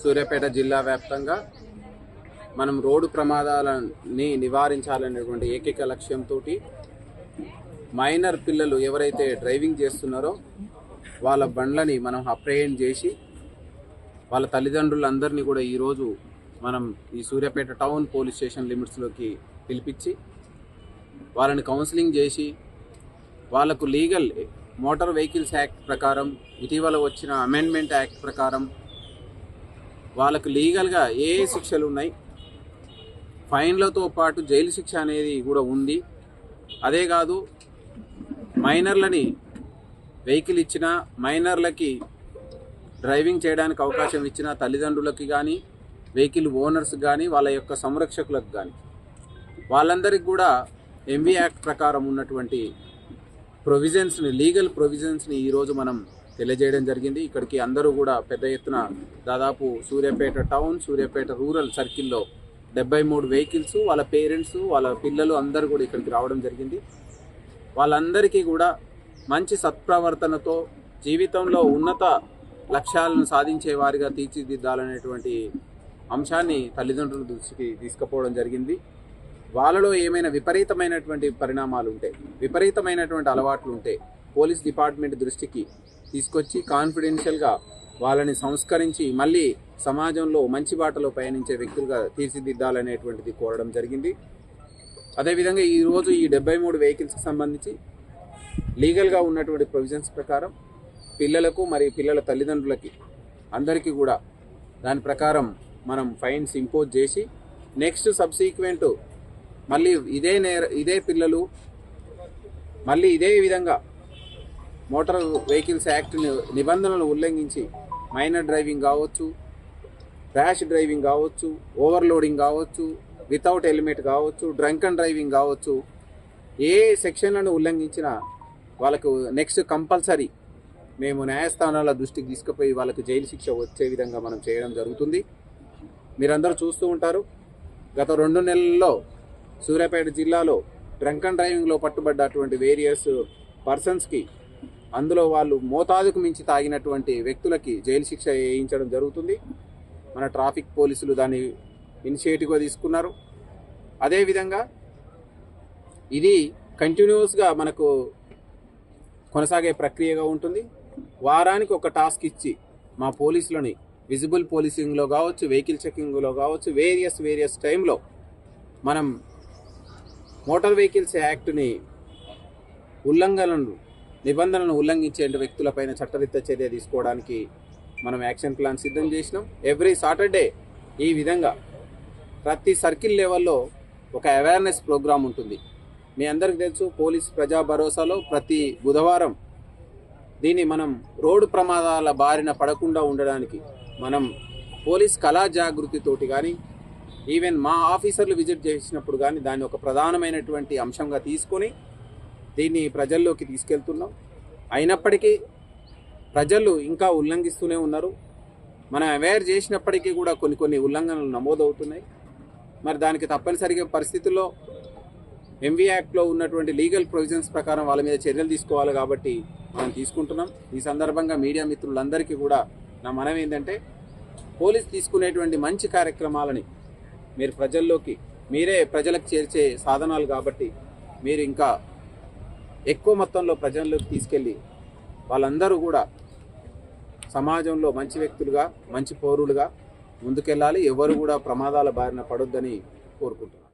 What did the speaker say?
సూర్యాపేట జిల్లా వ్యాప్తంగా మనం రోడ్డు ప్రమాదాలని నివారించాలనేటువంటి ఏకైక లక్ష్యంతో మైనర్ పిల్లలు ఎవరైతే డ్రైవింగ్ చేస్తున్నారో వాళ్ళ బండ్లని మనం అప్రహెండ్ చేసి వాళ్ళ తల్లిదండ్రులందరినీ కూడా ఈరోజు మనం ఈ సూర్యాపేట టౌన్ పోలీస్ స్టేషన్ లిమిట్స్లోకి పిలిపించి వాళ్ళని కౌన్సిలింగ్ చేసి వాళ్ళకు లీగల్ మోటార్ వెహికల్స్ యాక్ట్ ప్రకారం ఇటీవల వచ్చిన అమెండ్మెంట్ యాక్ట్ ప్రకారం వాళ్ళకు లీగల్గా ఏ శిక్షలు ఉన్నాయి, ఫైన్లతో పాటు జైలు శిక్ష అనేది కూడా ఉంది. అదే కాదు, మైనర్లని వెహికల్ ఇచ్చిన, మైనర్లకి డ్రైవింగ్ చేయడానికి అవకాశం ఇచ్చిన తల్లిదండ్రులకి కానీ, వెహికల్ ఓనర్స్ కానీ, వాళ్ళ యొక్క సంరక్షకులకు కానీ వాళ్ళందరికీ కూడా ఎంవీ యాక్ట్ ప్రకారం ఉన్నటువంటి ప్రొవిజన్స్ని, లీగల్ ప్రొవిజన్స్ని ఈరోజు మనం తెలియజేయడం జరిగింది. ఇక్కడికి అందరూ కూడా పెద్ద ఎత్తున దాదాపు సూర్యాపేట టౌన్, సూర్యాపేట రూరల్ సర్కిల్లో 73 వెహికల్స్, వాళ్ళ పేరెంట్స్, వాళ్ళ పిల్లలు అందరూ కూడా ఇక్కడికి రావడం జరిగింది. వాళ్ళందరికీ కూడా మంచి సత్ప్రవర్తనతో జీవితంలో ఉన్నత లక్ష్యాలను సాధించే వారిగా తీర్చిదిద్దాలనేటువంటి అంశాన్ని తల్లిదండ్రుల దృష్టికి తీసుకుపోవడం జరిగింది. వాళ్ళలో ఏమైనా విపరీతమైనటువంటి పరిణామాలు ఉంటే, విపరీతమైనటువంటి అలవాట్లు ఉంటే పోలీస్ డిపార్ట్మెంట్ దృష్టికి తీసుకొచ్చి కాన్ఫిడెన్షియల్గా వాళ్ళని సంస్కరించి మళ్ళీ సమాజంలో మంచి బాటలో పయనించే వ్యక్తులుగా తీర్చిదిద్దాలనేటువంటిది కోరడం జరిగింది. అదేవిధంగా ఈరోజు ఈ 73 వెహికల్స్కి సంబంధించి లీగల్గా ఉన్నటువంటి ప్రొవిజన్స్ ప్రకారం పిల్లలకు మరియు పిల్లల తల్లిదండ్రులకి అందరికీ కూడా దాని ప్రకారం మనం ఫైన్స్ ఇంపోజ్ చేసి నెక్స్ట్ సబ్సీక్వెంట్ మళ్ళీ ఇదే పిల్లలు మళ్ళీ ఇదే విధంగా మోటార్ వెహికల్స్ యాక్ట్ నిబంధనలు ఉల్లంఘించి మైనర్ డ్రైవింగ్ కావచ్చు, ర్యాష్ డ్రైవింగ్ కావచ్చు, ఓవర్లోడింగ్ కావచ్చు, వితౌట్ హెల్మెట్ కావచ్చు, డ్రంక్ అండ్ డ్రైవింగ్ కావచ్చు, ఏ సెక్షన్లను ఉల్లంఘించినా వాళ్ళకు నెక్స్ట్ కంపల్సరీ మేము న్యాయస్థానాల దృష్టికి తీసుకుపోయి వాళ్ళకు జైలు శిక్ష వచ్చే విధంగా మనం చేయడం జరుగుతుంది. మీరందరూ చూస్తూ ఉంటారు, గత 2 నెలల్లో సూర్యాపేట జిల్లాలో డ్రంక్ అండ్ డ్రైవింగ్లో పట్టుబడ్డటువంటి వేరియస్ పర్సన్స్కి, అందులో వాళ్ళు మోతాదుకు మించి తాగినటువంటి వ్యక్తులకి జైలు శిక్ష వేయించడం జరుగుతుంది. మన ట్రాఫిక్ పోలీసులు దాన్ని ఇనిషియేటివ్గా తీసుకున్నారు. అదేవిధంగా ఇది కంటిన్యూస్గా మనకు కొనసాగే ప్రక్రియగా ఉంటుంది. వారానికి ఒక టాస్క్ ఇచ్చి మా పోలీసులని విజిబుల్ పోలీసింగ్లో కావచ్చు, వెహికల్ చెకింగ్లో కావచ్చు, వేరియస్ టైంలో మనం మోటార్ వెహికల్స్ యాక్ట్ని నిబంధనలను ఉల్లంఘించే వ్యక్తులపైన చట్టరీత్యా చర్య తీసుకోవడానికి మనం యాక్షన్ ప్లాన్ సిద్ధం చేసినాం. ఎవ్రీ సాటర్డే ఈ విధంగా ప్రతి సర్కిల్ లెవెల్లో ఒక అవేర్నెస్ ప్రోగ్రామ్ ఉంటుంది. మీ అందరికీ తెలుసు, పోలీస్ ప్రజా భరోసాలో ప్రతి బుధవారం దీన్ని మనం రోడ్డు ప్రమాదాల బారిన పడకుండా ఉండడానికి మనం పోలీస్ కళా జాగృతితోటి కానీ, ఈవెన్ మా ఆఫీసర్లు విజిట్ చేసినప్పుడు కానీ దాన్ని ఒక ప్రధానమైనటువంటి అంశంగా తీసుకొని దీన్ని ప్రజల్లోకి తీసుకెళ్తున్నాం. అయినప్పటికీ ప్రజలు ఇంకా ఉల్లంఘిస్తూనే ఉన్నారు. మనం అవేర్ చేసినప్పటికీ కూడా కొన్ని ఉల్లంఘనలు నమోదవుతున్నాయి. మరి దానికి తప్పనిసరిగా పరిస్థితుల్లో ఎంవీ యాక్ట్లో ఉన్నటువంటి లీగల్ ప్రొవిజన్స్ ప్రకారం వాళ్ళ మీద చర్యలు తీసుకోవాలి కాబట్టి మనం తీసుకుంటున్నాం. ఈ సందర్భంగా మీడియా మిత్రులందరికీ కూడా నా మనవి ఏంటంటే, పోలీస్ తీసుకునేటువంటి మంచి కార్యక్రమాలని మీరు మీరే ప్రజలకు చేర్చే సాధనాలు కాబట్టి మీరు ఇంకా ఎక్కువ మొత్తంలో ప్రజల్లోకి తీసుకెళ్ళి వాళ్ళందరూ కూడా సమాజంలో మంచి వ్యక్తులుగా, మంచి పౌరులుగా ముందుకెళ్ళాలి. ఎవరు కూడా ప్రమాదాల బారిన పడొద్దని కోరుకుంటున్నాను.